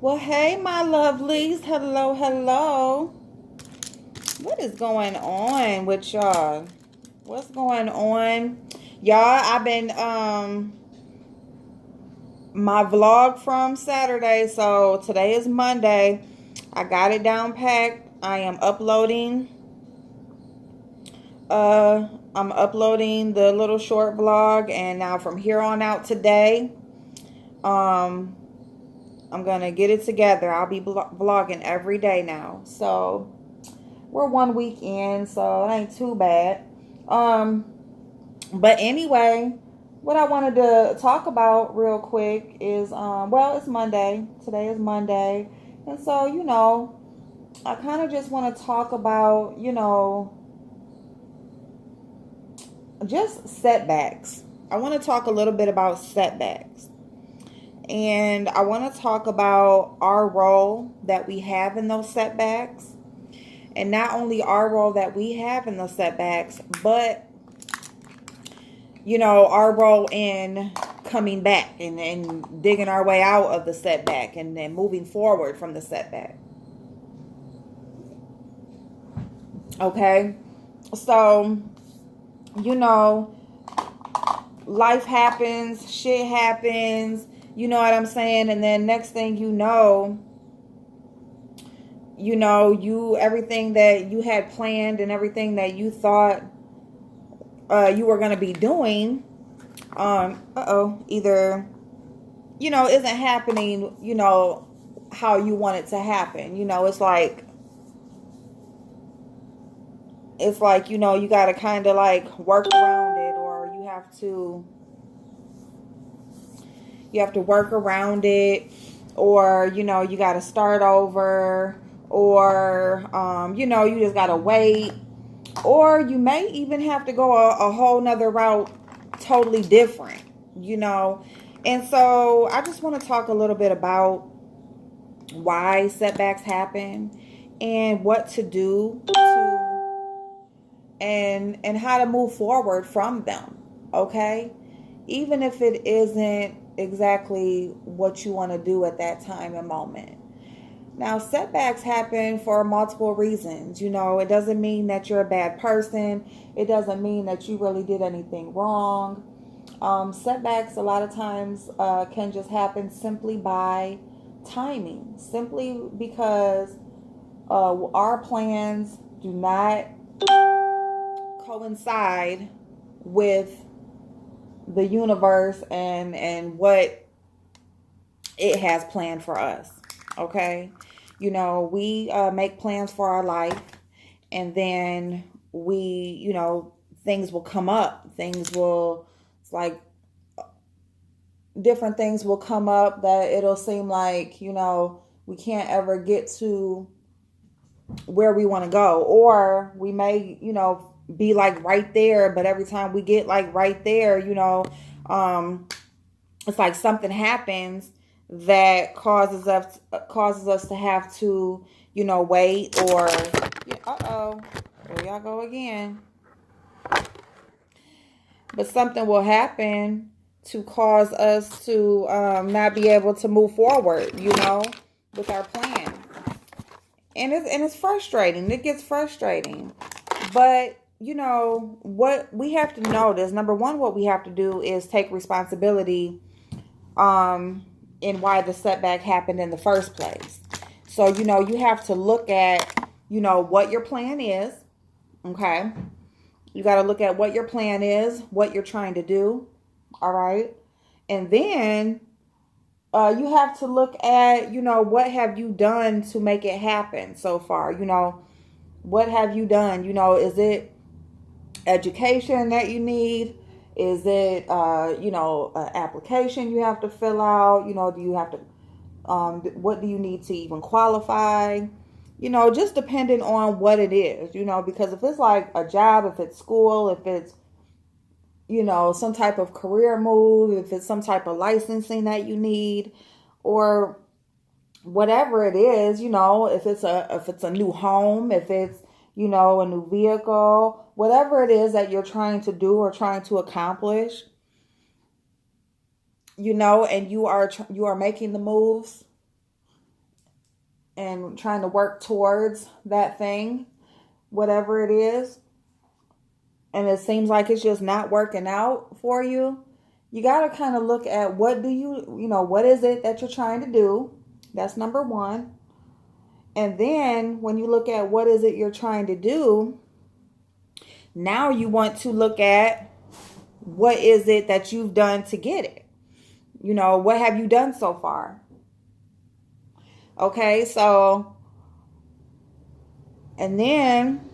Well, hey, my lovelies. Hello, hello. What is going on with y'all? What's going on? Y'all, I've been my vlog from Saturday, so today is Monday. I got it down packed. I'm uploading the little short vlog, and now from here on out today, um I'm gonna get it together. I'll be vlogging every day now. So we're 1 week in, so it ain't too bad. Um, but anyway, what I wanted to talk about real quick is, well, it's Monday. Today is Monday. And so, I kind of just want to talk about, just setbacks. I want to talk a little bit about setbacks. And I want to talk about our role that we have in those setbacks. And not only our role that we have in those setbacks, but, our role in coming back and digging our way out of the setback and then moving forward from the setback. Okay? So, you know, life happens, shit happens, you know what I'm saying? And then next thing you everything that you had planned and everything that you thought you were going to be doing, either, isn't happening, how you want it to happen. It's like, you got to kind of like work around it, or you have to work around it, or, you got to start over, or, you just got to wait, or you may even have to go a whole nother route, totally different, And so I just want to talk a little bit about why setbacks happen and what to do and how to move forward from them, okay? Even if it isn't exactly what you want to do at that time and moment. Now, setbacks happen for multiple reasons. It doesn't mean that you're a bad person. It doesn't mean that you really did anything wrong. Setbacks a lot of times can just happen simply by timing, simply because our plans do not coincide with the universe and what it has planned for us. Okay? We make plans for our life, and then things will come up. It's like different things will come up that it'll seem like, we can't ever get to where we want to go. Or we may, be like right there, but every time we get like right there, it's like something happens that causes us to have to, wait, or there y'all go again. But something will happen to cause us to not be able to move forward, with our plan. And it's frustrating. It gets frustrating. But, what we have to notice, number one, what we have to do is take responsibility in why the setback happened in the first place. So, you have to look at, what your plan is. Okay. You got to look at what your plan is, what you're trying to do. All right. And then you have to look at, what have you done to make it happen so far? What have you done? Is it education that you need? Is it, an application you have to fill out? Do you have to, what do you need to even qualify? Just depending on what it is, because if it's like a job, if it's school, if it's, some type of career move, if it's some type of licensing that you need, or whatever it is, if it's a new home, if it's, a new vehicle, whatever it is that you're trying to do or trying to accomplish, and you are making the moves, and trying to work towards that thing, whatever it is, and it seems like it's just not working out for you, you got to kind of look at what is it that you're trying to do? That's number one. And then when you look at what is it you're trying to do, now you want to look at what is it that you've done to get it? What have you done so far? Okay, so, and then,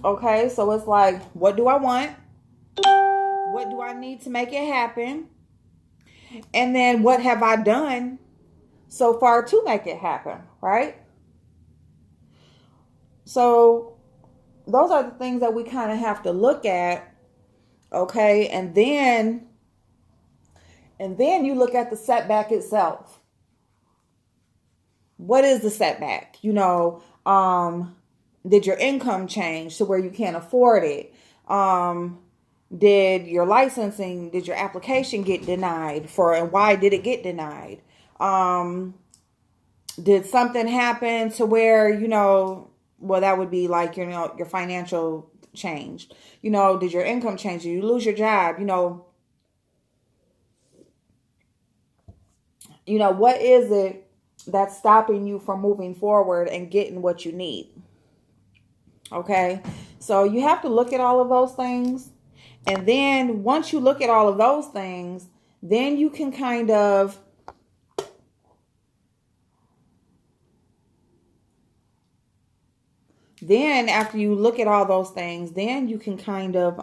okay, so it's like, what do I want? What do I need to make it happen? And then what have I done so far to make it happen, right? So those are the things that we kind of have to look at, okay? And then you look at the setback itself. What is the setback? Did your income change to where you can't afford it? Did your application get denied and why did it get denied? Did something happen to where, that would be like, your financial changed. Did your income change? Did you lose your job? What is it that's stopping you from moving forward and getting what you need? Okay. So you have to look at all of those things. And then once you look at all of those things, then you can kind of then after you look at all those things, then you can kind of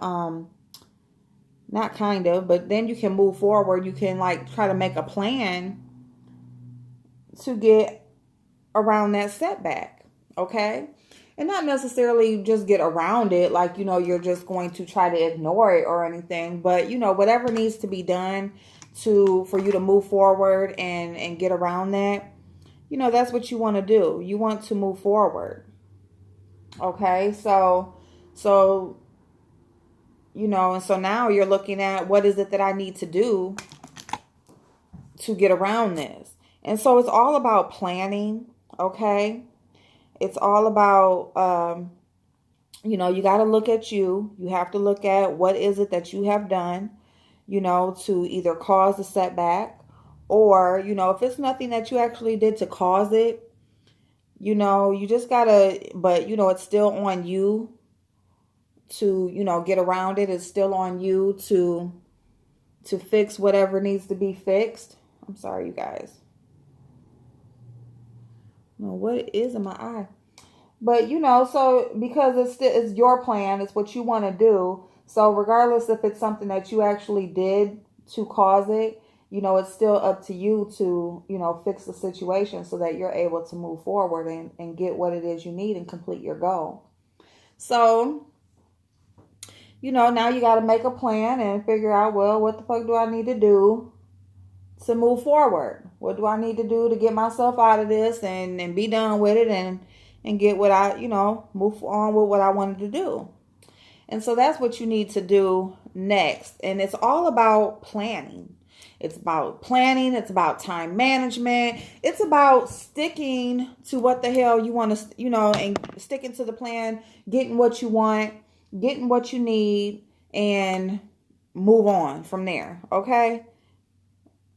but then you can move forward. You can try to make a plan to get around that setback. Okay. And not necessarily just get around it you're just going to try to ignore it or anything, but whatever needs to be done for you to move forward and get around that, that's what you want to do. You want to move forward. Okay, so and so now you're looking at what is it that I need to do to get around this. And so it's all about planning, okay? It's all about, you got to look at you. You have to look at what is it that you have done, to either cause the setback or, if it's nothing that you actually did to cause it, you just got to, but, it's still on you to, get around it. It's still on you to fix whatever needs to be fixed. I'm sorry, you guys. What is in my eye? But, so because it's your plan, it's what you want to do. So regardless if it's something that you actually did to cause it, it's still up to you to, fix the situation so that you're able to move forward and get what it is you need and complete your goal. So, now you got to make a plan and figure out, well, what the fuck do I need to do to move forward? What do I need to do to get myself out of this and be done with it and get what I, move on with what I wanted to do. And so that's what you need to do next. And it's all about planning. It's about planning. It's about time management. It's about sticking to what the hell you want to, and sticking to the plan, getting what you want, getting what you need, and move on from there. Okay?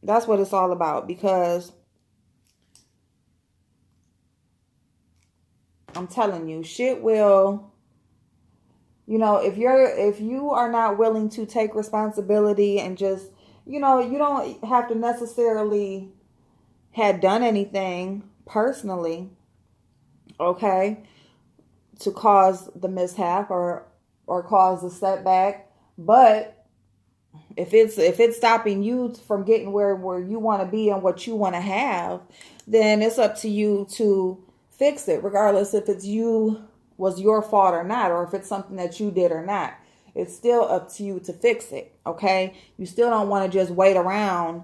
That's what it's all about, because I'm telling you, shit will, if you are not willing to take responsibility and just, you don't have to necessarily have done anything personally, okay, to cause the mishap or cause the setback. But if it's stopping you from getting where you want to be and what you want to have, then it's up to you to fix it, regardless if was your fault or not, or if it's something that you did or not. It's still up to you to fix it, okay? You still don't want to just wait around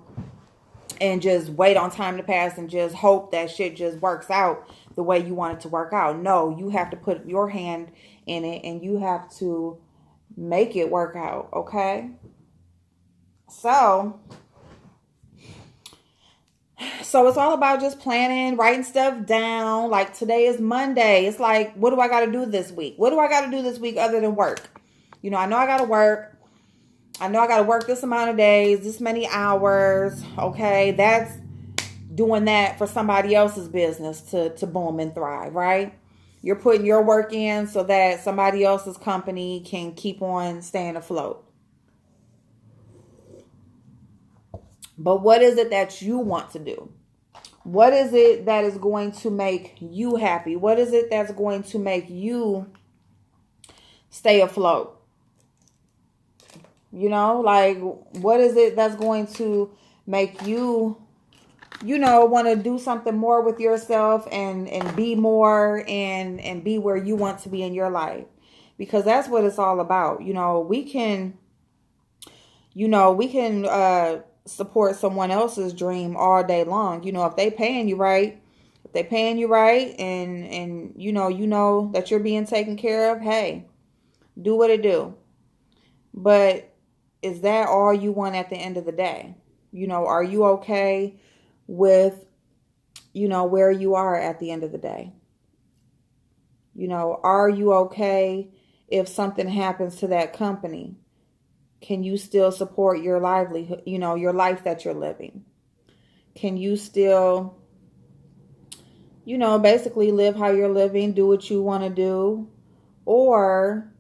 and just wait on time to pass and just hope that shit just works out the way you want it to work out. No, you have to put your hand in it and you have to make it work out, okay? So So it's all about just planning, writing stuff down. Like today is Monday. It's like, what do I got to do this week? What do I got to do this week other than work? I know I got to work. I know I got to work this amount of days, this many hours. Okay. That's doing that for somebody else's business to boom and thrive, right? You're putting your work in so that somebody else's company can keep on staying afloat. But what is it that you want to do? What is it that is going to make you happy? What is it that's going to make you stay afloat? Like, what is it that's going to make you, want to do something more with yourself and be more and be where you want to be in your life? Because that's what it's all about. We can support someone else's dream all day long. If they paying you right, and you know that you're being taken care of, hey, do what it do. But is that all you want at the end of the day? Are you okay with, where you are at the end of the day? Are you okay if something happens to that company? Can you still support your livelihood, your life that you're living? Can you still, basically live how you're living, do what you want to do? Or,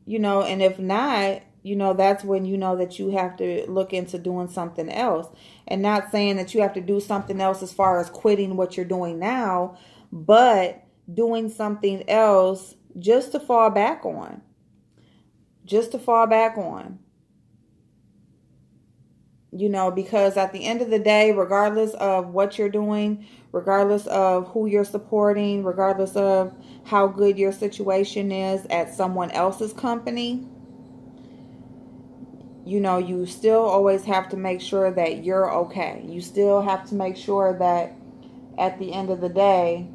and if not, that's when that you have to look into doing something else. And not saying that you have to do something else as far as quitting what you're doing now, but doing something else just to fall back on. Because at the end of the day, regardless of what you're doing, regardless of who you're supporting, regardless of how good your situation is at someone else's company, you still always have to make sure that you're okay. You still have to make sure that at the end of the day,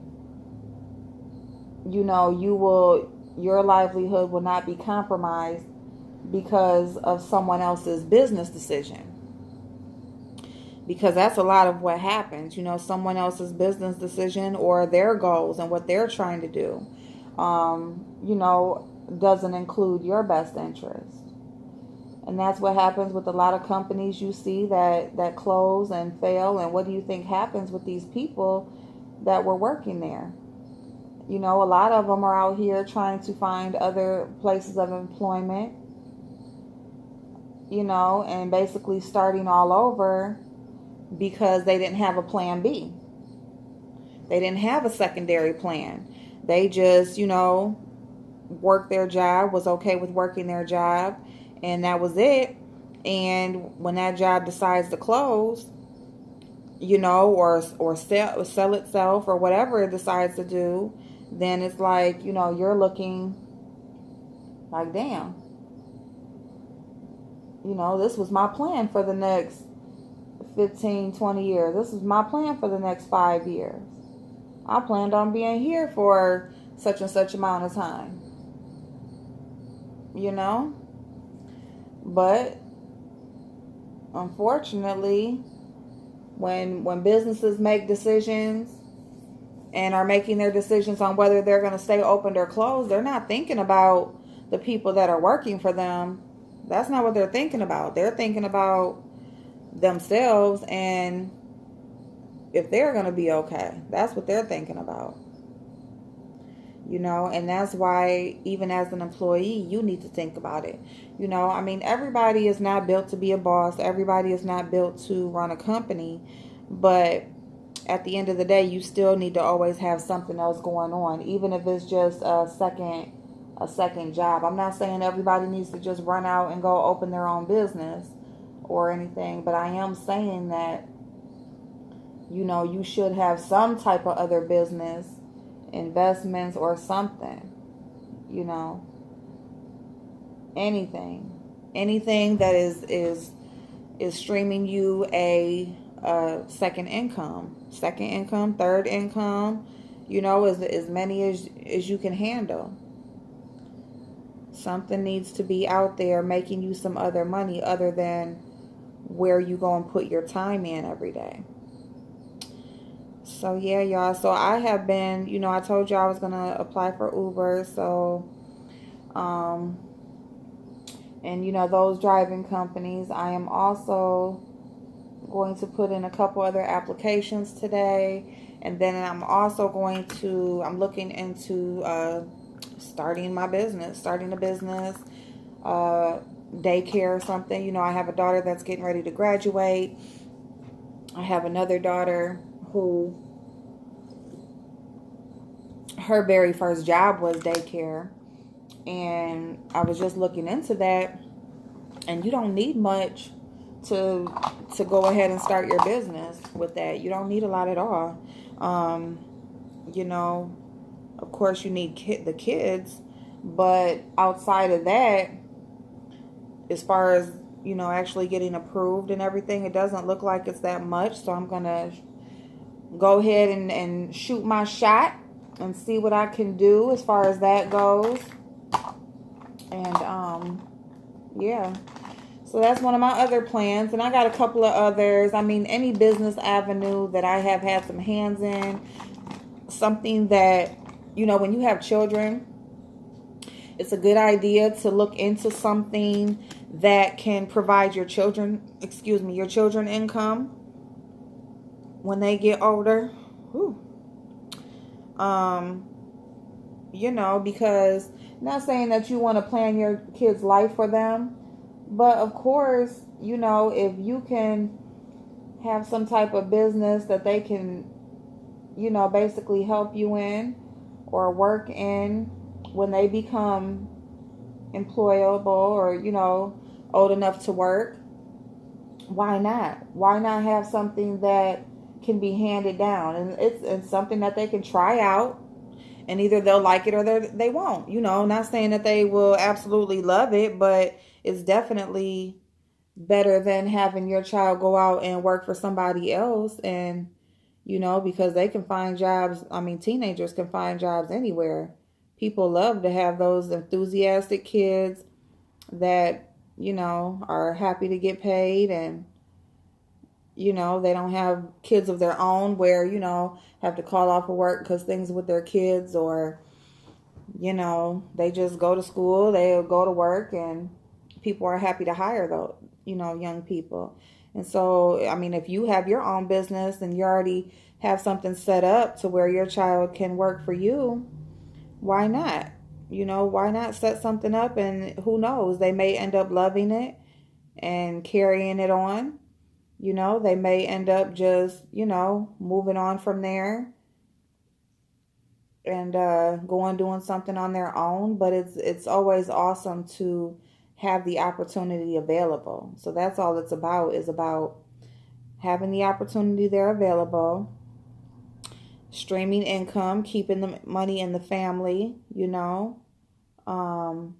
your livelihood will not be compromised because of someone else's business decision. Because that's a lot of what happens, someone else's business decision or their goals and what they're trying to do, doesn't include your best interest. And that's what happens with a lot of companies you see that close and fail. And what do you think happens with these people that were working there? A lot of them are out here trying to find other places of employment, and basically starting all over because they didn't have a plan B. They didn't have a secondary plan. They just, worked their job, was okay with working their job, and that was it. And when that job decides to close, or sell itself or whatever it decides to do, then it's like, you're looking like, damn, this was my plan for the next 15, 20 years. This is my plan for the next 5 years. I planned on being here for such and such amount of time. But unfortunately, when businesses make decisions and are making their decisions on whether they're going to stay open or closed, they're not thinking about the people that are working for them. That's not what they're thinking about. They're thinking about themselves and if they're going to be okay. That's what they're thinking about. And that's why even as an employee, you need to think about it. Everybody is not built to be a boss. Everybody is not built to run a company. But at the end of the day, you still need to always have something else going on, even if it's just a second job. I'm not saying everybody needs to just run out and go open their own business or anything, but I am saying that, you should have some type of other business, investments or something, anything that is streaming you a second income, third income, as many as you can handle. Something needs to be out there making you some other money other than where you go and put your time in every day. So yeah, y'all. So I have been, I told you I was gonna apply for Uber. So, um, and those driving companies. I am also going to put in a couple other applications today, and then I'm looking into starting a business, uh, daycare or something. I have a daughter that's getting ready to graduate. I have another daughter who her very first job was daycare, and I was just looking into that, and you don't need much to go ahead and start your business with that. You don't need a lot at all. Um, you know, of course you need the kids, but outside of that, as far as actually getting approved and everything, it doesn't look like it's that much. So I'm gonna go ahead and shoot my shot and see what I can do as far as that goes. And yeah. So that's one of my other plans. And I got a couple of others. I mean, any business avenue that I have had some hands in, something that, when you have children, it's a good idea to look into something that can provide your children income when they get older. Whew. Because not saying that you want to plan your kids' life for them, but of course, if you can have some type of business that they can, basically help you in or work in when they become employable or, old enough to work, why not? Why not have something that can be handed down? And it's something that they can try out, and either they'll like it or they won't. Not saying that they will absolutely love it, but it's definitely better than having your child go out and work for somebody else. And, because they can find jobs. I mean, teenagers can find jobs anywhere. People love to have those enthusiastic kids that, are happy to get paid, and they don't have kids of their own where, have to call off of work because things with their kids, or, they just go to school, they go to work, and people are happy to hire those, young people. And so, I mean, if you have your own business and you already have something set up to where your child can work for you, why not? Why not set something up, and who knows, they may end up loving it and carrying it on. They may end up just, moving on from there and going doing something on their own. But it's always awesome to have the opportunity available. So that's all it's about, is about having the opportunity there available, streaming income, keeping the money in the family, um,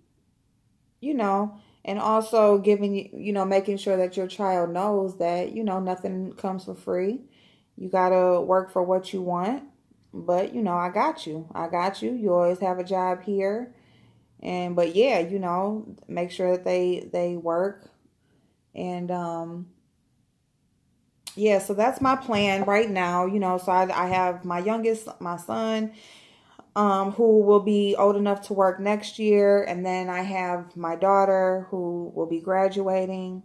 and also giving making sure that your child knows that, nothing comes for free. You got to work for what you want, but, I got you. You always have a job here. But yeah, make sure that they work. And, yeah, so that's my plan right now, so I have my youngest, my son, who will be old enough to work next year. And then I have my daughter who will be graduating.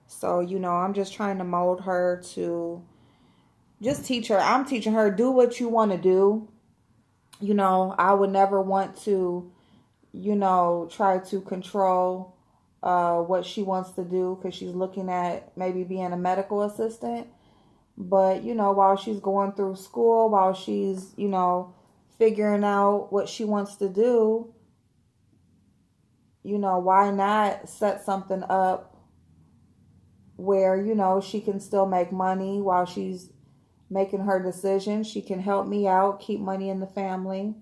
So, I'm just trying to mold her to just teach her. I'm teaching her, do what you want to do. I would never want to, try to control what she wants to do, because she's looking at maybe being a medical assistant. But, while she's going through school, while she's, figuring out what she wants to do, why not set something up where, she can still make money while she's making her decision. She can help me out, keep money in the family,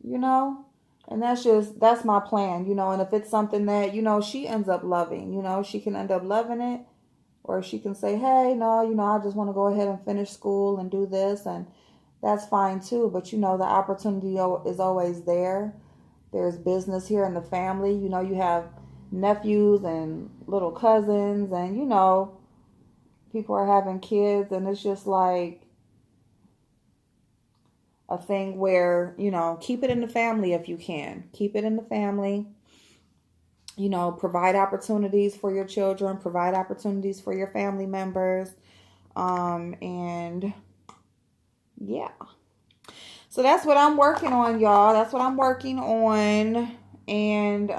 and that's my plan, and if it's something that, she ends up loving, she can end up loving it, or she can say, hey, no, I just want to go ahead and finish school and do this, and that's fine too. But, the opportunity is always there. There's business here in the family. You have nephews and little cousins, and, people are having kids, and it's just like, a thing where, you know, keep it in the family if you can. Keep it in the family. You know, provide opportunities for your children, provide opportunities for your family members. And yeah. So that's what I'm working on, y'all. That's what I'm working on. And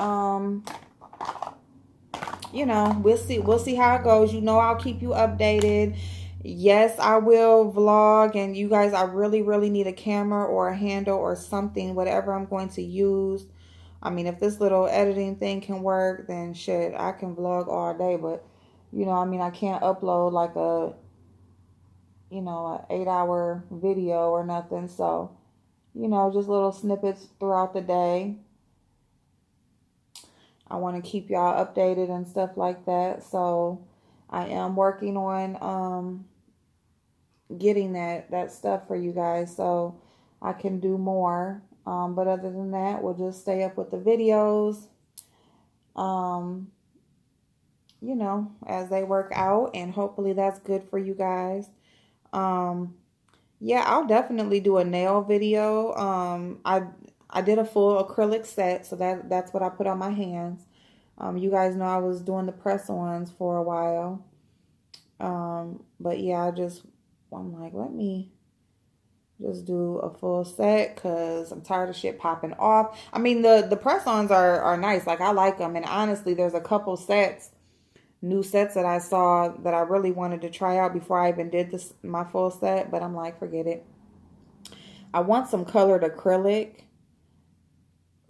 you know, we'll see how it goes. You know, I'll keep you updated. Yes, I will vlog, and you guys, I really need a camera or a handle or something, whatever I'm going to use. I mean, if this little editing thing can work, then shit, I can vlog all day. But you know, I mean, I can't upload like a, you know, an 8-hour video or nothing. So, you know, just little snippets throughout the day. I want to keep y'all updated and stuff like that. So I am working on getting that stuff for you guys so I can do more. But other than that, we'll just stay up with the videos, you know, as they work out, and hopefully that's good for you guys. Yeah, I'll definitely do a nail video. I did a full acrylic set, so that's what I put on my hands. You guys know I was doing the press-ons for a while. But yeah, I'm like, let me just do a full set because I'm tired of shit popping off. I mean, the press-ons are nice. Like, I like them. And honestly, there's a couple new sets that I saw that I really wanted to try out before I even did my full set. But I'm like, forget it. I want some colored acrylic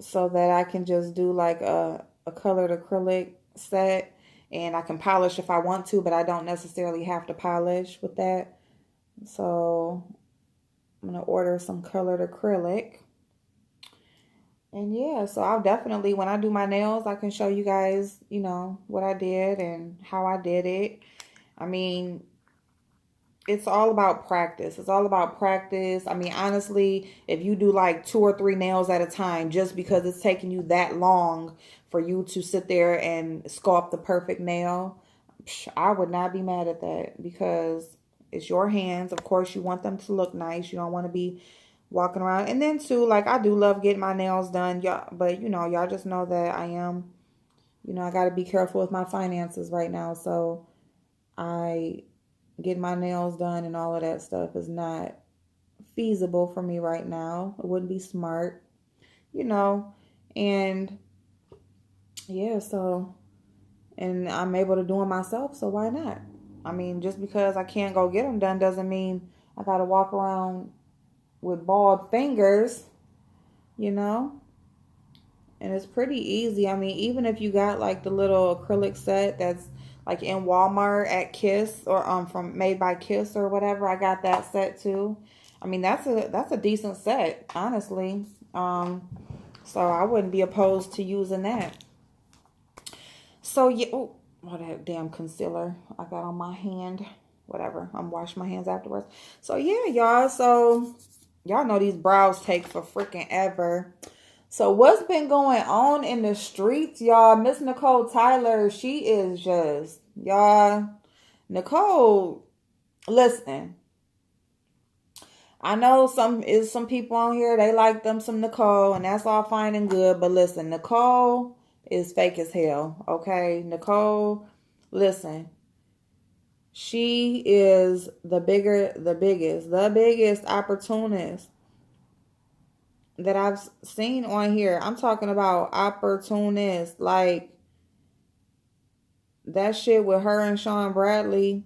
so that I can just do like a colored acrylic set. And I can polish if I want to, but I don't necessarily have to polish with that. So I'm going to order some colored acrylic. And yeah, so I'll definitely, when I do my nails, I can show you guys, you know, what I did and how I did it. I mean, it's all about practice. It's all about practice. I mean, honestly, if you do like 2 or 3 nails at a time, just because it's taking you that long for you to sit there and sculpt the perfect nail, I would not be mad at that because it's your hands. Of course, you want them to look nice. You don't want to be walking around. And then too, like, I do love getting my nails done, y'all. But you know, y'all just know that I am, you know, I got to be careful with my finances right now. So getting my nails done and all of that stuff is not feasible for me right now. It wouldn't be smart, you know. And yeah, so, and I'm able to do them myself, so why not? I mean, just because I can't go get them done doesn't mean I got to walk around with bald fingers, you know. And it's pretty easy. I mean, even if you got like the little acrylic set that's like in Walmart at Kiss, or from Made by Kiss or whatever, I got that set too. I mean, that's a decent set, honestly. So I wouldn't be opposed to using that. So yeah, oh, that damn concealer I got on my hand. Whatever, I'm washing my hands afterwards. So yeah, y'all. So y'all know these brows take for freaking ever. So what's been going on in the streets, y'all? Miss Nicole Tyler, she is just, y'all. Nicole, listen. I know some people on here, they like them some Nicole, and that's all fine and good. But listen, Nicole is fake as hell, okay? Nicole, listen. She is the biggest opportunist that I've seen on here. I'm talking about opportunist. Like, that shit with her and Sean Bradley.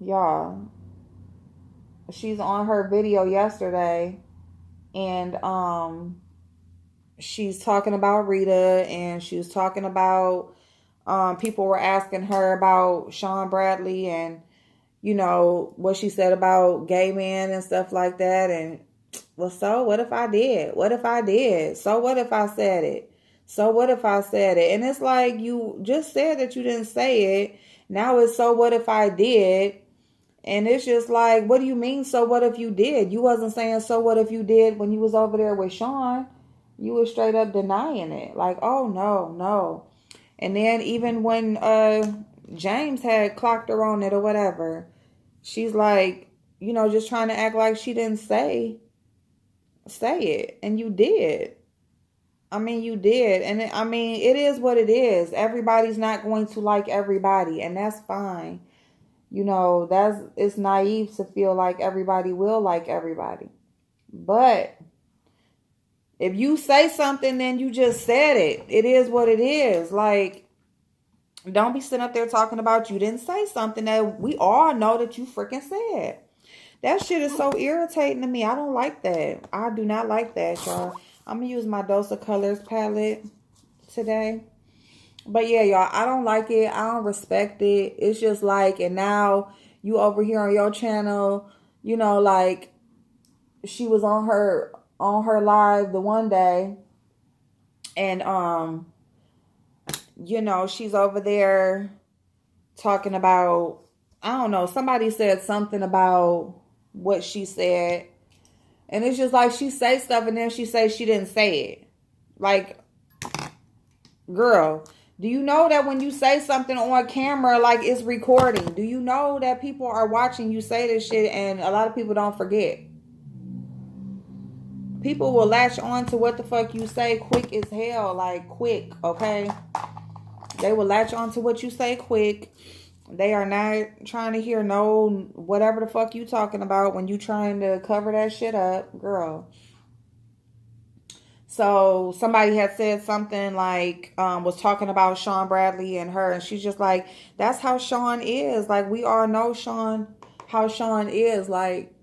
Y'all, she's on her video yesterday, and she's talking about Rita, and she was talking about people were asking her about Sean Bradley and, you know, what she said about gay men and stuff like that. And well, so what if I did? What if I did? So what if I said it? So what if I said it? And it's like, you just said that you didn't say it. Now it's so what if I did? And it's just like, what do you mean, so what if you did? You wasn't saying so what if you did when you was over there with Sean. You was straight up denying it. Like, oh, no. And then even when James had clocked her on it or whatever, she's like, you know, just trying to act like she didn't say it. And you did. I mean, you did. And I mean, it is what it is. Everybody's not going to like everybody, and that's fine. You know, it's naive to feel like everybody will like everybody. But if you say something, then you just said it. It is what it is. Like, don't be sitting up there talking about you didn't say something that we all know that you freaking said. That shit is so irritating to me. I don't like that. I do not like that, y'all. I'm going to use my Dose of Colors palette today. But yeah, y'all, I don't like it. I don't respect it. It's just like, and now you over here on your channel, you know, like she was on her live the one day, and you know, she's over there talking about, I don't know, somebody said something about what she said, and it's just like she say stuff and then she say she didn't say it. Like, girl, do you know that when you say something on camera, like, it's recording? Do you know that people are watching you say this shit, and a lot of people don't forget? People will latch on to what the fuck you say quick as hell. Like, quick, okay? They will latch on to what you say quick. They are not trying to hear no whatever the fuck you talking about when you trying to cover that shit up, girl. So somebody had said something like, was talking about Sean Bradley and her, and she's just like, that's how Sean is. Like, we all know how Sean is. Like,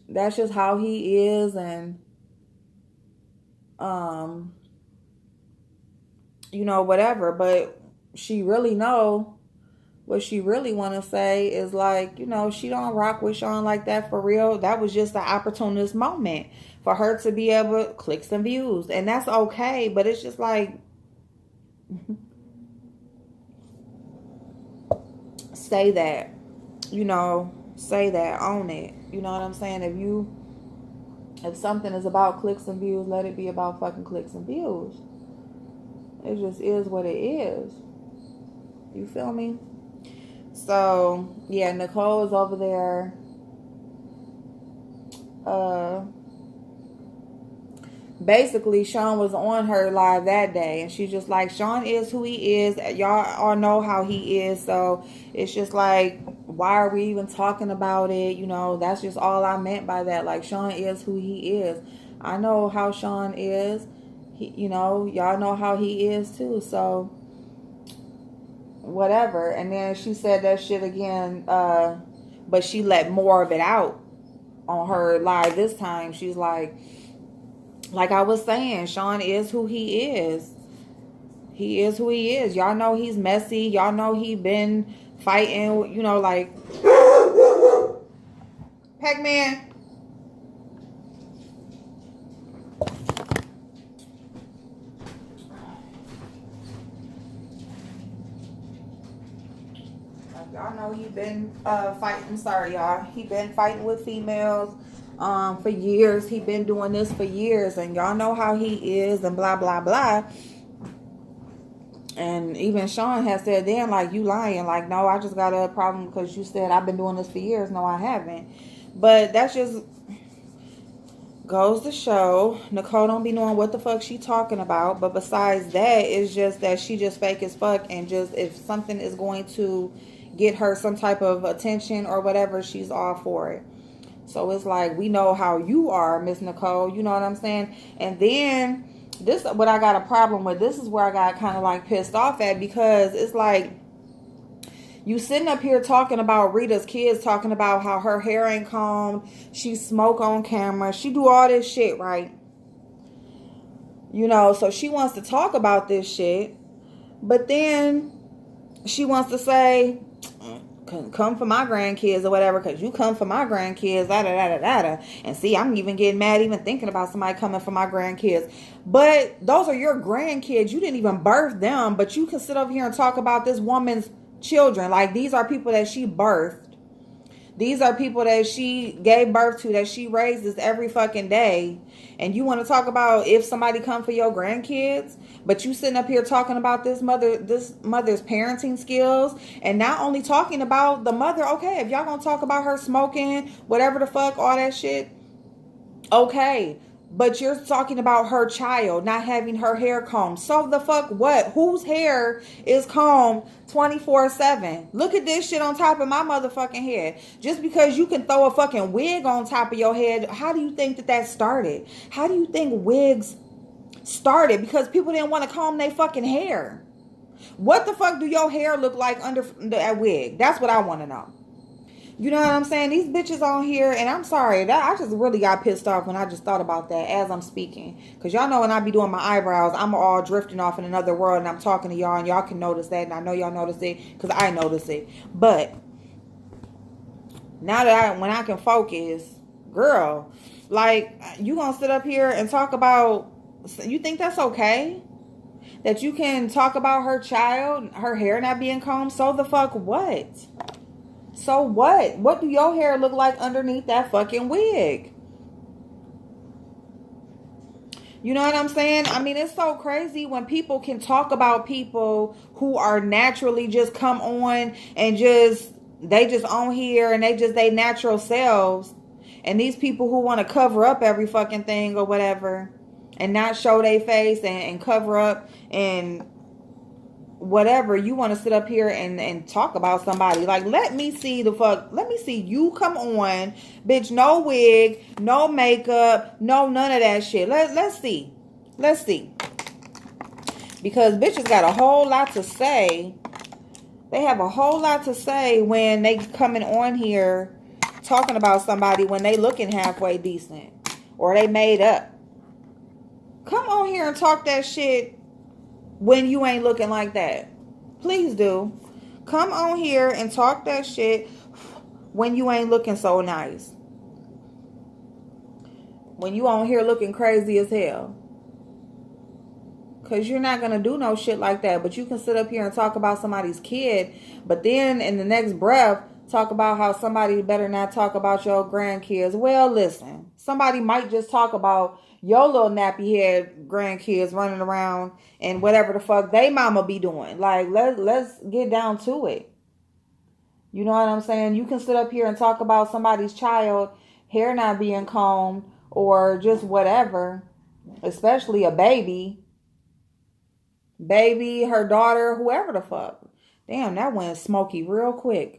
that's just how he is. And you know, whatever. But she really know what she really want to say is, like, you know, she don't rock with Sean like that for real. That was just an opportunist moment for her to be able to click some views, and that's okay. But it's just like, say that, you know, say that, own it. You know what I'm saying? If something is about clicks and views, let it be about fucking clicks and views. It just is what it is. You feel me? So, yeah, Nicole is over there. Basically, Sean was on her live that day, and she's just like, Sean is who he is. Y'all all know how he is. So, it's just like, why are we even talking about it? You know, that's just all I meant by that. Like, Sean is who he is. I know how Sean is. You know, y'all know how he is too. So, whatever. And then she said that shit again, but she let more of it out on her live this time. She's like I was saying, Sean is who he is. He is who he is. Y'all know he's messy. Y'all know he been fighting, you know, like, Pac-Man. Y'all know he been fighting. Sorry, y'all. He been fighting with females for years. He been doing this for years, and y'all know how he is, and blah blah blah. And even Sean has said then, like, you lying. Like, no, I just got a problem because you said I've been doing this for years. No, I haven't. But that's just goes to show Nicole don't be knowing what the fuck she talking about. But besides that, it's just that she just fake as fuck, and just if something is going to get her some type of attention or whatever, she's all for it. So it's like, we know how you are, Miss Nicole. You know what I'm saying? And then this, what I got a problem with, this is where I got kind of like pissed off at, because it's like, you sitting up here talking about Rita's kids, talking about how her hair ain't combed, she smoke on camera, she do all this shit, right? You know, so she wants to talk about this shit, but then she wants to say, come for my grandkids or whatever, because you come for my grandkids, da da da da da. And see, I'm even getting mad even thinking about somebody coming for my grandkids. But those are your grandkids. You didn't even birth them, but you can sit over here and talk about this woman's children. Like, these are people that she birthed. These are people that she gave birth to, that she raises every fucking day. And you want to talk about if somebody come for your grandkids, but you sitting up here talking about this mother's parenting skills, and not only talking about the mother. Okay, if y'all gonna talk about her smoking, whatever the fuck, all that shit, okay. But you're talking about her child not having her hair combed. So the fuck what? Whose hair is combed 24/7? Look at this shit on top of my motherfucking head. Just because you can throw a fucking wig on top of your head, how do you think that started? How do you think wigs started? Because people didn't want to comb their fucking hair. What the fuck do your hair look like under that wig? That's what I want to know. You know what I'm saying? These bitches on here, and I'm sorry, that I just really got pissed off when I just thought about that as I'm speaking. Because y'all know when I be doing my eyebrows, I'm all drifting off in another world, and I'm talking to y'all, and y'all can notice that, and I know y'all notice it, because I notice it. But now that when I can focus, girl, like, you gonna sit up here and talk about, you think that's okay? That you can talk about her child, her hair not being combed? So the fuck what? So what? What do your hair look like underneath that fucking wig? You know what I'm saying? I mean, it's so crazy when people can talk about people who are naturally just come on and they just on here and they natural selves. And these people who want to cover up every fucking thing or whatever and not show their face and cover up and whatever, you want to sit up here and talk about somebody. Like, let me see you come on, bitch. No wig, no makeup, no none of that shit. Let's see. Because bitches got a whole lot to say. They have a whole lot to say when they coming on here talking about somebody when they looking halfway decent or they made up. Come on here and talk that shit when you ain't looking like that. Please do. Come on here and talk that shit when you ain't looking so nice. When you on here looking crazy as hell. Because you're not going to do no shit like that. But you can sit up here and talk about somebody's kid. But then in the next breath, talk about how somebody better not talk about your grandkids. Well, listen. Somebody might just talk about your little nappy head grandkids running around and whatever the fuck they mama be doing. Like, let's get down to it. You know what I'm saying? You can sit up here and talk about somebody's child, hair not being combed, or just whatever. Especially a baby, her daughter, whoever the fuck. Damn, that went smoky real quick.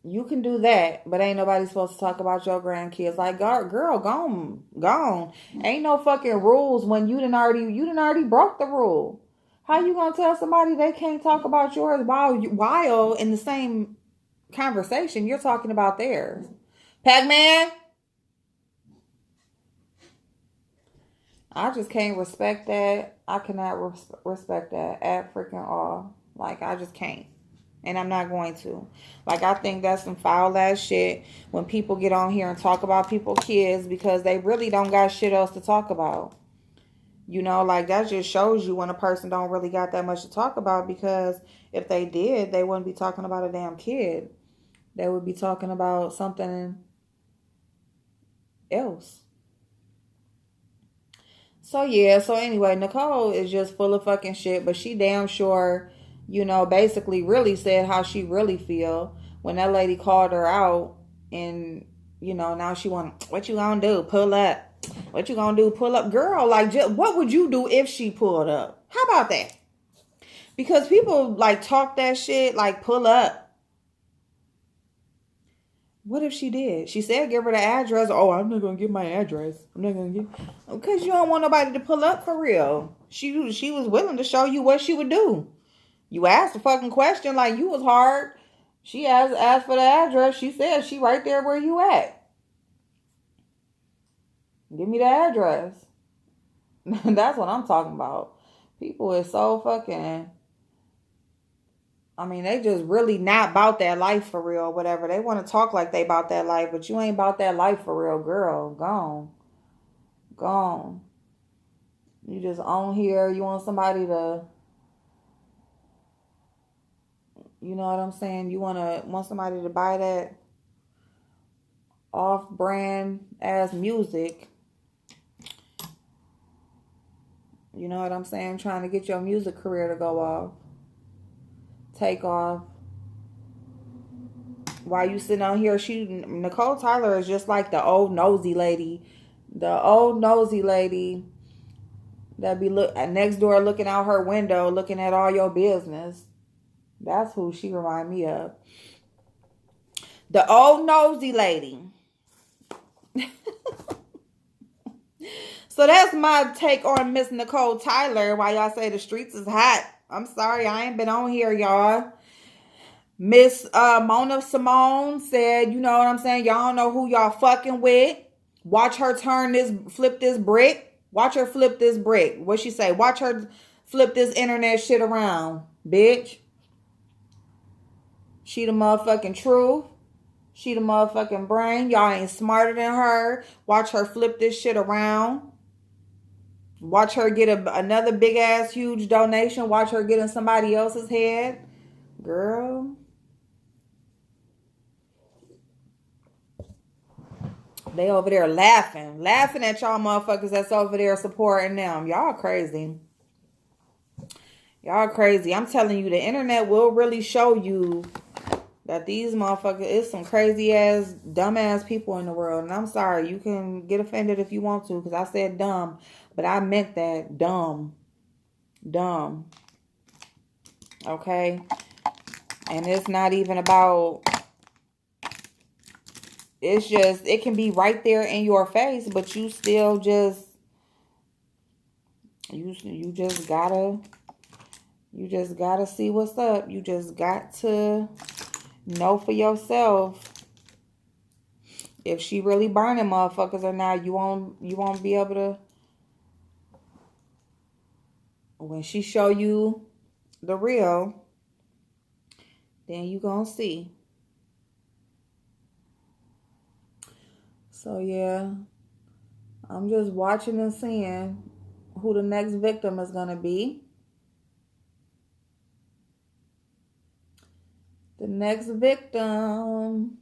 You can do that, but ain't nobody supposed to talk about your grandkids. Like, girl, gone. Ain't no fucking rules when you done already broke the rule. How you gonna tell somebody they can't talk about yours while in the same conversation you're talking about theirs? Pac-Man? I just can't respect that. I cannot respect that at freaking all. Like, I just can't. And I'm not going to. Like, I think that's some foul ass shit when people get on here and talk about people's kids because they really don't got shit else to talk about. You know, like, that just shows you when a person don't really got that much to talk about, because if they did, they wouldn't be talking about a damn kid. They would be talking about something else. So, yeah. So, anyway, Nicole is just full of fucking shit, but she damn sure, you know, basically really said how she really feel when that lady called her out. And, you know, now she want, what you gonna do? Pull up. What you gonna do? Pull up. Girl, like, just, what would you do if she pulled up? How about that? Because people, like, talk that shit, like, pull up. What if she did? She said give her the address. Oh, I'm not going to give my address. I'm not going to give. Because you don't want nobody to pull up for real. She was willing to show you what she would do. You asked a fucking question like you was hard. She asked for the address. She said she right there where you at. Give me the address. That's what I'm talking about. People is so fucking... I mean, they just really not about that life for real or whatever. They want to talk like they about that life, but you ain't about that life for real, girl. Gone. You just on here. You want somebody to... You know what I'm saying? You want somebody to buy that off-brand ass music. You know what I'm saying? Trying to get your music career to go off. Take off. While you sitting on here shooting, Nicole Tyler is just like the old nosy lady. The old nosy lady that be next door looking out her window, looking at all your business. That's who she remind me of. The old nosy lady. So that's my take on Miss Nicole Tyler. Why y'all say the streets is hot. I'm sorry, I ain't been on here, y'all. Miss Mona Simone said, you know what I'm saying? Y'all don't know who y'all fucking with. Watch her flip this brick. Watch her flip this brick. What she say? Watch her flip this internet shit around, bitch. She the motherfucking truth. She the motherfucking brain. Y'all ain't smarter than her. Watch her flip this shit around. Watch her get another big ass huge donation. Watch her get in somebody else's head. Girl. They over there laughing. Laughing at y'all motherfuckers that's over there supporting them. Y'all crazy. Y'all crazy. I'm telling you, the internet will really show you that these motherfuckers is some crazy ass, dumb ass people in the world. And I'm sorry, you can get offended if you want to, because I said dumb, but I meant that. Dumb. Dumb. Okay? And it's not even about, it's just, it can be right there in your face, but you still just, you just gotta see what's up. You just got to know for yourself if she really burning motherfuckers or not. You won't be able to, when she show you the real, then you gonna see. So yeah, I'm just watching and seeing who the next victim is gonna be. The next victim.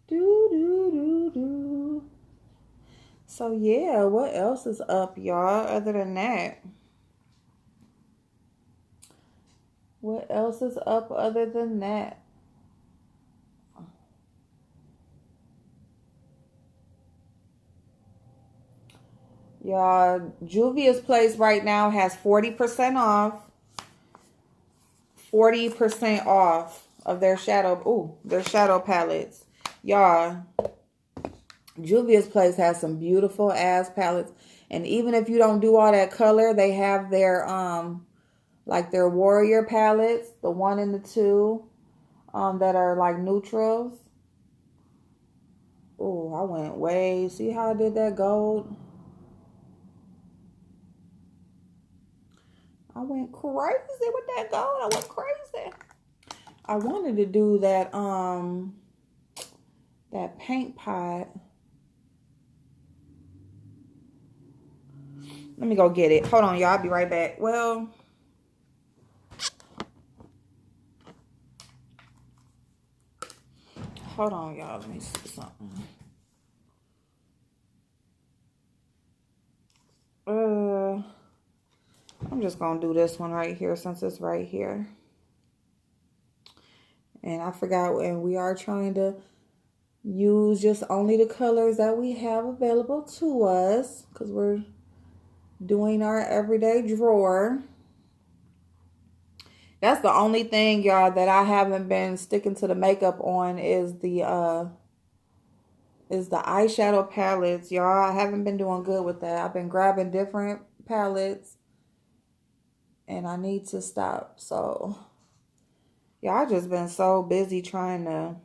Do. So yeah, what else is up, y'all, other than that? What else is up other than that? Y'all, Juvia's Place right now has 40% off. 40% off of their shadow palettes. Y'all, Juvia's Place has some beautiful ass palettes. And even if you don't do all that color, they have their like their warrior palettes, the 1 and the 2, that are like neutrals. Oh, I went way. See how I did that gold? I went crazy with that gold. I went crazy. I wanted to do that that paint pot. Let me go get it. Hold on, y'all. I'll be right back. Well, hold on, y'all. Let me see something. I'm just gonna do this one right here since it's right here. And I forgot, and we are trying to use just only the colors that we have available to us, because we're doing our everyday drawer. That's the only thing, y'all, that I haven't been sticking to the makeup on is the eyeshadow palettes, y'all. I haven't been doing good with that. I've been grabbing different palettes, and I need to stop. So, yeah, I just been so busy trying to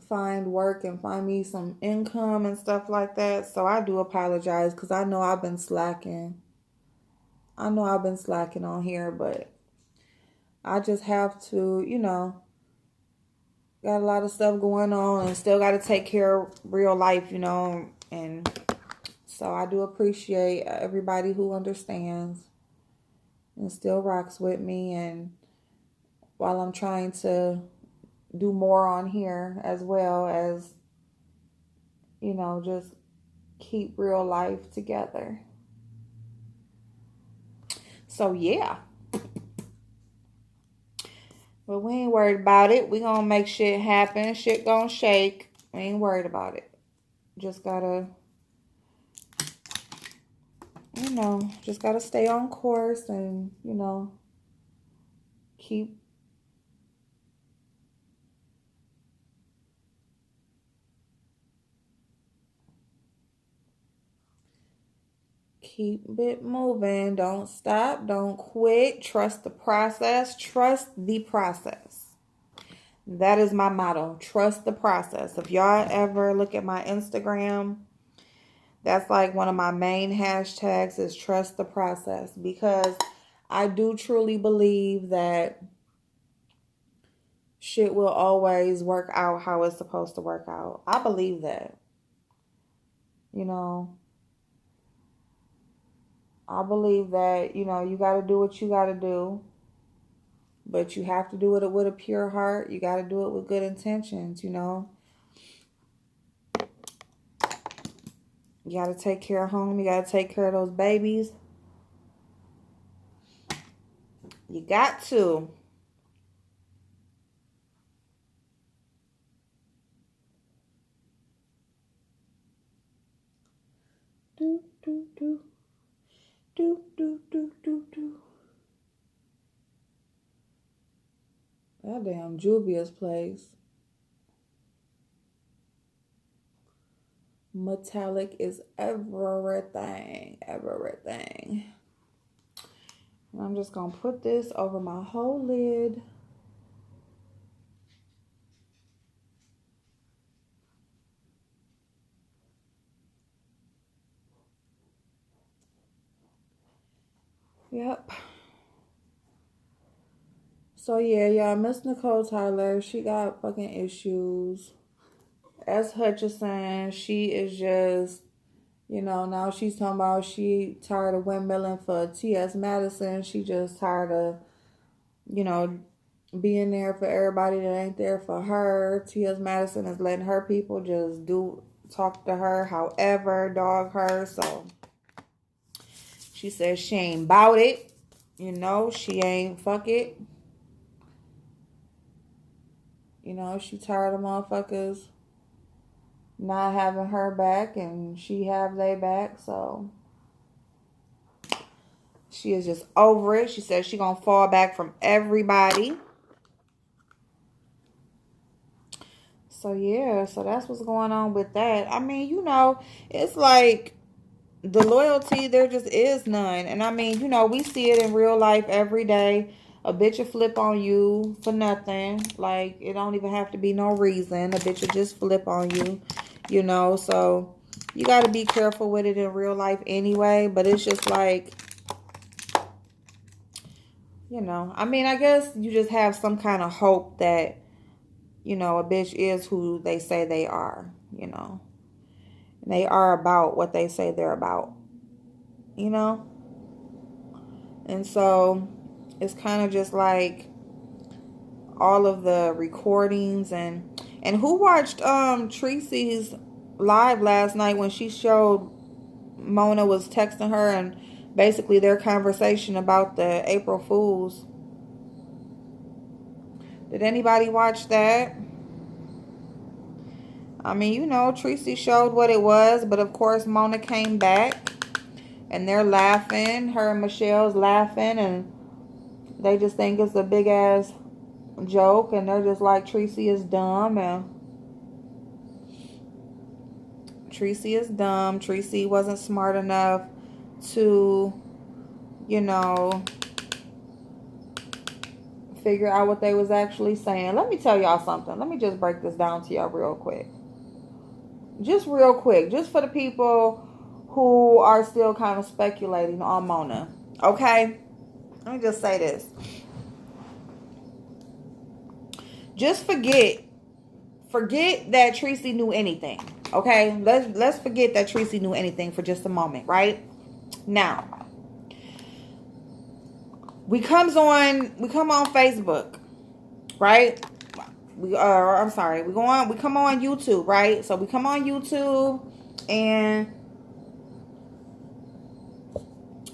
find work and find me some income and stuff like that. So I do apologize, because I know I've been slacking. I know I've been slacking on here, but I just have to, you know, got a lot of stuff going on and still got to take care of real life, you know, and So I do appreciate everybody who understands and still rocks with me. And while I'm trying to do more on here, as well as, just keep real life together. So yeah. But we ain't worried about it. We gonna make shit happen. Shit gonna shake. We ain't worried about it. Just gotta, stay on course and, keep it moving. Don't stop. Don't quit. Trust the process. Trust the process. That is my motto. Trust the process. If y'all ever look at my Instagram, that's like one of my main hashtags is trust the process, because I do truly believe that shit will always work out how it's supposed to work out. I believe that. I believe that, you got to do what you got to do, but you have to do it with a pure heart. You got to do it with good intentions, You got to take care of home. You got to take care of those babies. You got to. Do, do, do. Do, do, do, do, do. That damn Juvia's place. Metallic is everything. Everything. And I'm just going to put this over my whole lid. Yep. So yeah, y'all, Miss Nicole Tyler, she got fucking issues. S. Hutchison, she is just, now she's talking about she tired of windmilling for T.S. Madison. She just tired of, being there for everybody that ain't there for her. T.S. Madison is letting her people just talk to her however, dog her. So she says she ain't about it. She ain't fuck it. She tired of motherfuckers not having her back and she have they back. So she is just over it. She says she gonna fall back from everybody. So yeah, so that's what's going on with that. I mean, it's like the loyalty, there just is none. And I mean, we see it in real life every day. A bitch will flip on you for nothing. Like, it don't even have to be no reason. A bitch will just flip on you, So you got to be careful with it in real life anyway. But it's just like, I mean, I guess you just have some kind of hope that, a bitch is who they say they are, And they are about what they say they're about, And so it's kind of just like all of the recordings and who watched Tracy's live last night when she showed Mona was texting her and basically their conversation about the April Fools. Did anybody watch that? I mean, Tracy showed what it was, but of course Mona came back and they're laughing. Her and Michelle's laughing and they just think it's a big ass joke and they're just like, Tracy is dumb and Tracy is dumb. Tracy wasn't smart enough to, figure out what they was actually saying. Let me tell y'all something. Let me just break this down to y'all real quick. Just real quick. Just for the people who are still kind of speculating on Mona. Okay? Let me just say this. Just forget that Tracy knew anything. Okay, let's forget that Tracy knew anything for just a moment, right? Now, we come on Facebook, right? I'm sorry, we come on YouTube, right? So we come on YouTube and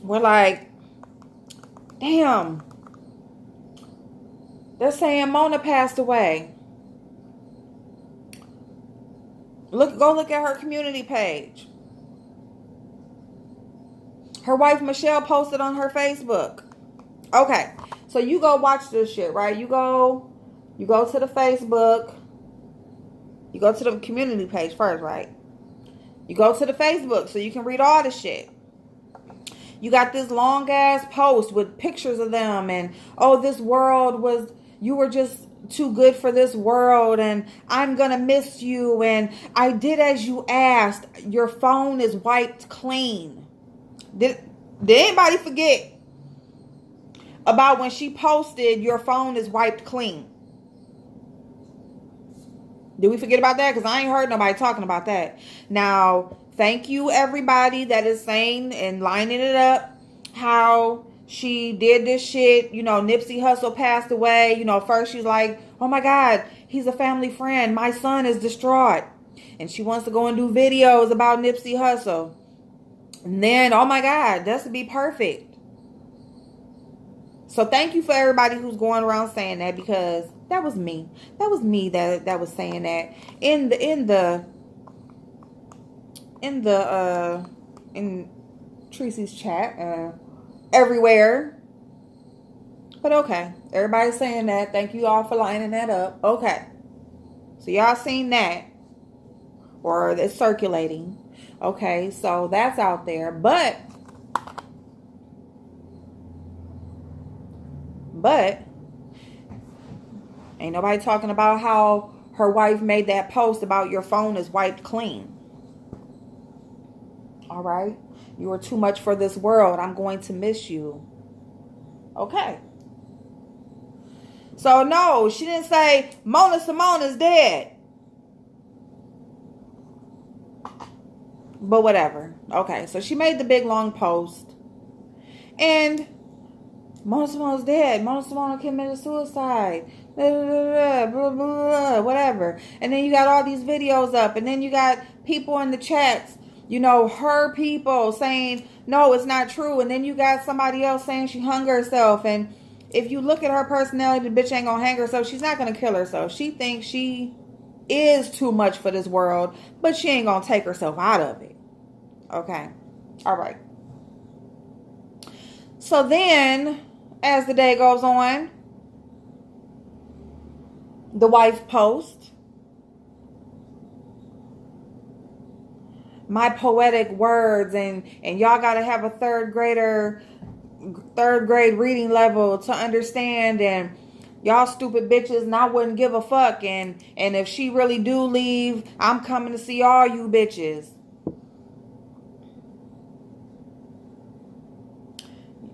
we're like, damn, they're saying Mona passed away. Go look at her community page. Her wife Michelle posted on her Facebook. Okay, so you go watch this shit, right? You go to the Facebook. You go to the community page first, right? You go to the Facebook so you can read all the shit. You got this long ass post with pictures of them and, oh, you were just too good for this world and I'm gonna miss you and I did as you asked. Your phone is wiped clean. Did anybody forget about when she posted your phone is wiped clean? Did we forget about that? Because I ain't heard nobody talking about that. Now, thank you everybody that is saying and lining it up how she did this shit. You know, Nipsey Hussle passed away. You know, first she's like, oh my God, he's a family friend. My son is distraught. And she wants to go and do videos about Nipsey Hussle. And then, oh my God, that's to be perfect. So thank you for everybody who's going around saying that, because that was me. That was me that was saying that in Tracy's chat everywhere. But okay, everybody's saying that. Thank you all for lining that up. Okay, so y'all seen that, or it's circulating. Okay, so that's out there, but ain't nobody talking about how her wife made that post about your phone is wiped clean. All right, you are too much for this world. I'm going to miss you. Okay. So no, she didn't say Mona Simone is dead. But whatever. Okay, so she made the big long post. And Mona Simone's dead. Mona Simone committed suicide. Blah, blah, blah, blah, whatever. And then you got all these videos up. And then you got people in the chats, you know, her people saying, no, it's not true. And then you got somebody else saying she hung herself. And if you look at her personality, the bitch ain't gonna hang herself. She's not gonna kill herself. She thinks she is too much for this world, but she ain't gonna take herself out of it. Okay. All right. So then, as the day goes on, the wife posts, my poetic words, and y'all gotta have a third grade reading level to understand, and y'all stupid bitches, and I wouldn't give a fuck, and if she really do leave, I'm coming to see all you bitches.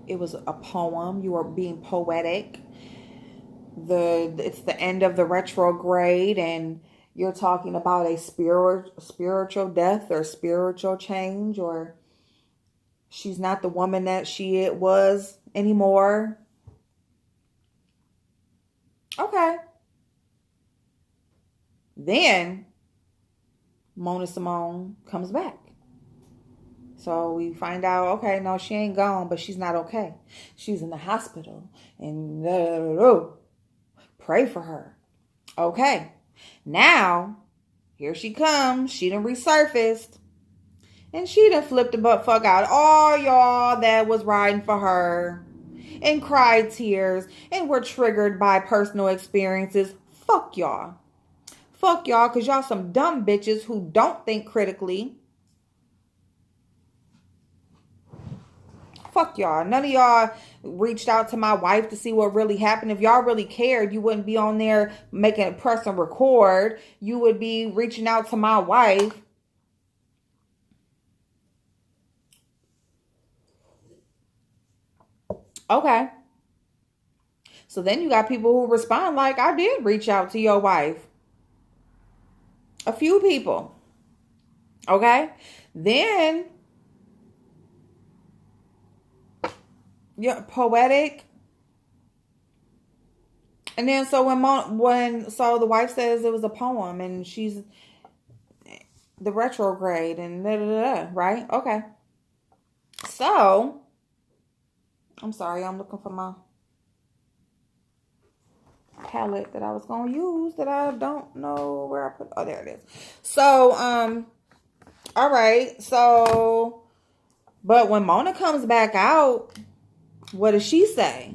It was a poem. You were being poetic. It's the end of the retrograde, and you're talking about a spiritual death or spiritual change, or she's not the woman that she was anymore. Okay. Then Mona Simone comes back. So we find out, okay, no, she ain't gone, but she's not okay. She's in the hospital. And pray for her. Okay. Now, here she comes. She done resurfaced. And she done flipped the fuck out all y'all that was riding for her and cried tears and were triggered by personal experiences. Fuck y'all. Fuck y'all, because y'all some dumb bitches who don't think critically. Fuck y'all. None of y'all reached out to my wife to see what really happened. If y'all really cared, you wouldn't be on there making a press and record. You would be reaching out to my wife. Okay. So then you got people who respond like, I did reach out to your wife. A few people. Okay? Then, yeah, poetic. And then so when the wife says it was a poem and she's the retrograde and da da da, right? Okay. So, I'm sorry, I'm looking for my palette that I was gonna use that I don't know where I put. Oh, there it is. So, all right. So, but when Mona comes back out, what does she say?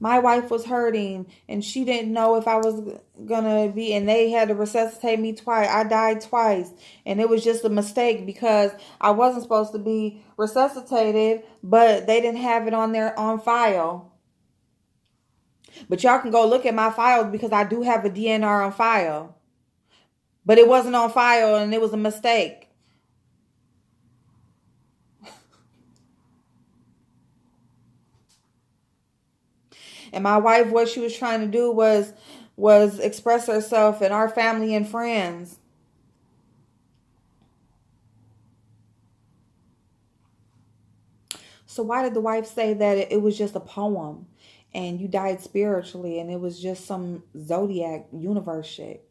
My wife was hurting and she didn't know if I was gonna be, and they had to resuscitate me twice. I died twice, and it was just a mistake because I wasn't supposed to be resuscitated, but they didn't have it on file. But y'all can go look at my files because I do have a DNR on file. But it wasn't on file and it was a mistake. And my wife, what she was trying to do was express herself and our family and friends. So why did the wife say that it was just a poem and you died spiritually and it was just some zodiac universe shit?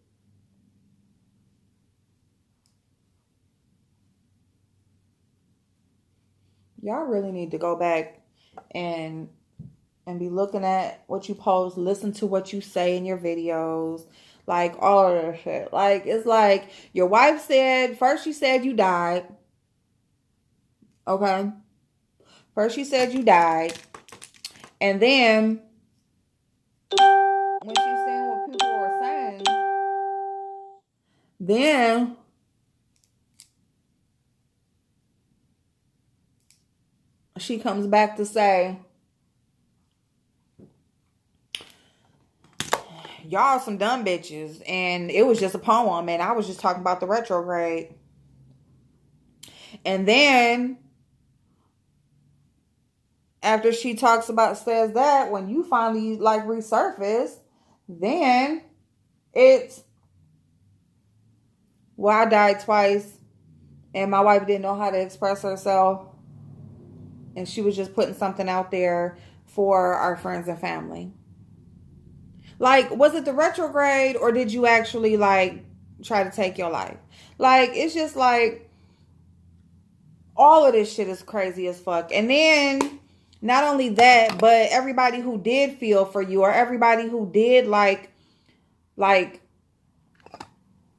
Y'all really need to go back and be looking at what you post, listen to what you say in your videos, like all of that shit. Like it's like your wife said first she said you died. Okay. First she said you died. And then when she's saying what people were saying, then she comes back to say, y'all some dumb bitches. And it was just a poem. And I was just talking about the retrograde. And then after she says that, when you finally like resurface, then it's, well, I died twice and my wife didn't know how to express herself. And she was just putting something out there for our friends and family. Like, was it the retrograde or did you actually like try to take your life? Like, it's just like all of this shit is crazy as fuck. And then not only that, but everybody who did feel for you or everybody who did like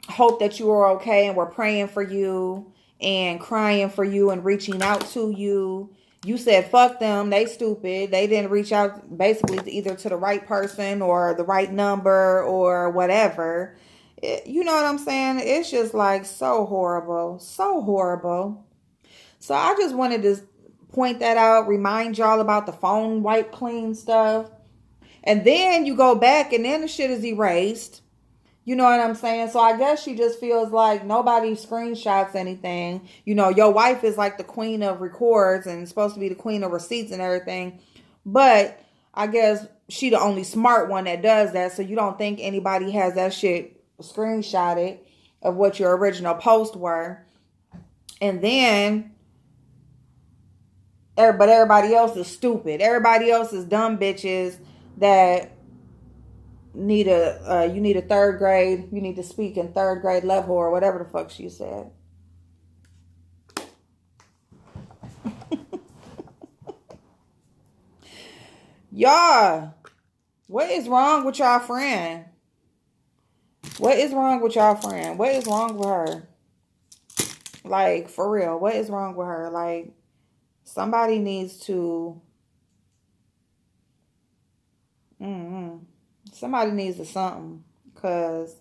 hope that you were okay and were praying for you and crying for you and reaching out to you. You said, fuck them. They stupid. They didn't reach out basically either to the right person or the right number or whatever. You know what I'm saying? It's just like so horrible. So horrible. So I just wanted to point that out, remind y'all about the phone wipe clean stuff. And then you go back and then the shit is erased. You know what I'm saying? So I guess she just feels like nobody screenshots anything. You know, your wife is like the queen of records and supposed to be the queen of receipts and everything. But I guess she the only smart one that does that. So you don't think anybody has that shit screenshotted of what your original posts were. And then, but everybody else is stupid. Everybody else is dumb bitches that you need a third grade, you need to speak in third grade level or whatever the fuck she said. Y'all, what is wrong with y'all friend? What is wrong with y'all friend? What is wrong with her? Like, for real, what is wrong with her? Like, somebody needs to somebody needs to something. Cause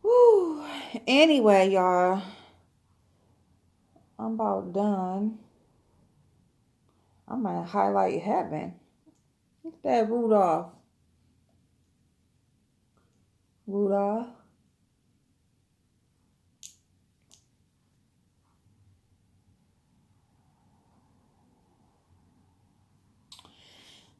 whew. Anyway, y'all, I'm about done. I'm gonna highlight heaven. Look at that Rudolph. Rudolph.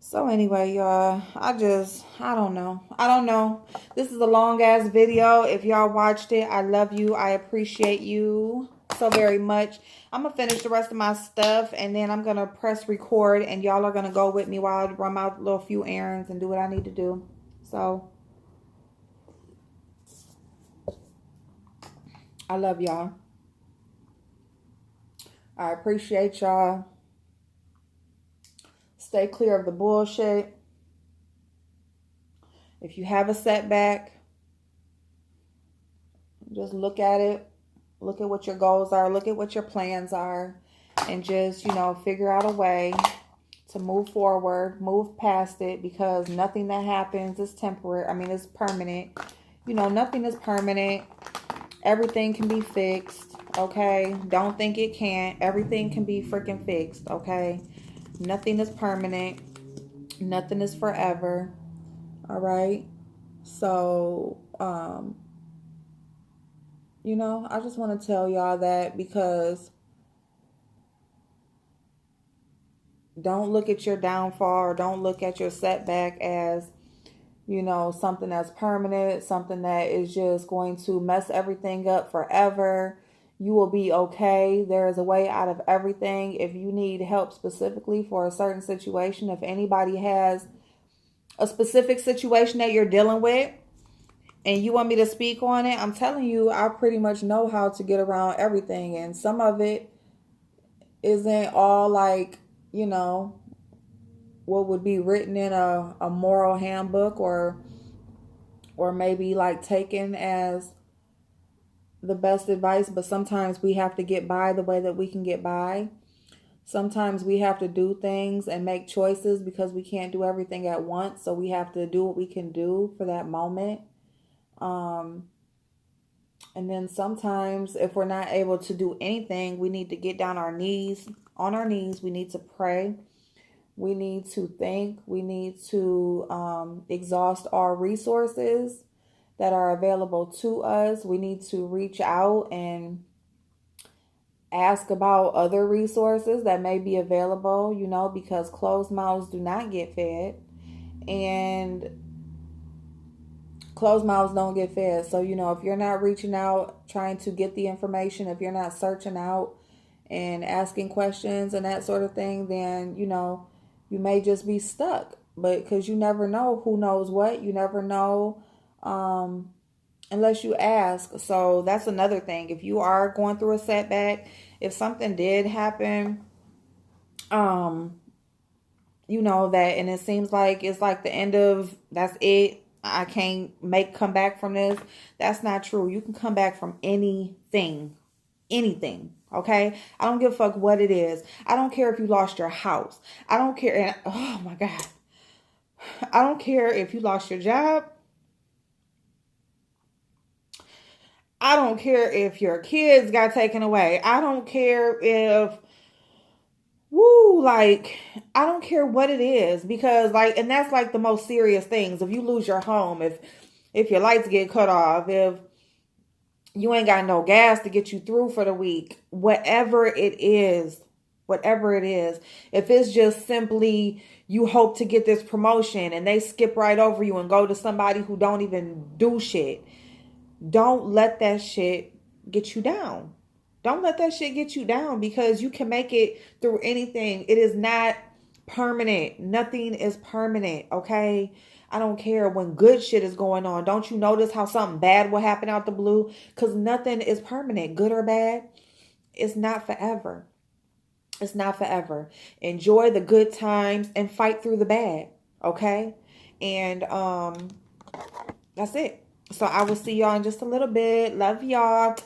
So anyway, y'all, I don't know. I don't know. This is a long ass video. If y'all watched it, I love you. I appreciate you so very much. I'm going to finish the rest of my stuff, and then I'm going to press record, and y'all are going to go with me while I run my little few errands and do what I need to do. So, I love y'all. I appreciate y'all. Stay clear of the bullshit. If you have a setback, just look at it. Look at what your goals are. Look at what your plans are. And just, you know, figure out a way to move forward. Move past it, because nothing that happens is temporary. I mean, it's permanent. You know, nothing is permanent. Everything can be fixed, okay? Don't think it can't. Everything can be freaking fixed, okay? Nothing is permanent. Nothing is forever. All right? So, you know, I just want to tell y'all that, because don't look at your downfall or don't look at your setback as, you know, something that's permanent, something that is just going to mess everything up forever. You will be okay. There is a way out of everything. If you need help specifically for a certain situation, if anybody has a specific situation that you're dealing with and you want me to speak on it, I'm telling you, I pretty much know how to get around everything. And some of it isn't all like, you know, what would be written in a moral handbook, or maybe like taken as the best advice, but sometimes we have to get by the way that we can get by. Sometimes we have to do things and make choices because we can't do everything at once. So we have to do what we can do for that moment. And then sometimes if we're not able to do anything, we need to get down on our knees. We need to pray. We need to think. We need to exhaust our resources that are available to us. We need to reach out and ask about other resources that may be available, you know, because closed mouths do not get fed, and closed mouths don't get fed. So, you know, if you're not reaching out, trying to get the information, if you're not searching out and asking questions and that sort of thing, then, you know, you may just be stuck. But because you never know who knows what, you never know unless you ask. So that's another thing. If you are going through a setback, if something did happen, you know, that, and it seems like it's like the end of, that's it, I can't come back from this. That's not true. You can come back from anything. Okay? I don't give a fuck what it is. I don't care if you lost your house. I don't care. And, oh my God. I don't care if you lost your job. I don't care if your kids got taken away. I don't care if, like, I don't care what it is, because like, and that's like the most serious things. If you lose your home, if your lights get cut off, if you ain't got no gas to get you through for the week, whatever it is, if it's just simply you hope to get this promotion and they skip right over you and go to somebody who don't even do shit, don't let that shit get you down. Don't let that shit get you down, because you can make it through anything. It is not permanent. Nothing is permanent, okay? I don't care when good shit is going on. Don't you notice how something bad will happen out the blue? Because nothing is permanent, good or bad. It's not forever. It's not forever. Enjoy the good times and fight through the bad, okay? And that's it. So I will see y'all in just a little bit. Love y'all.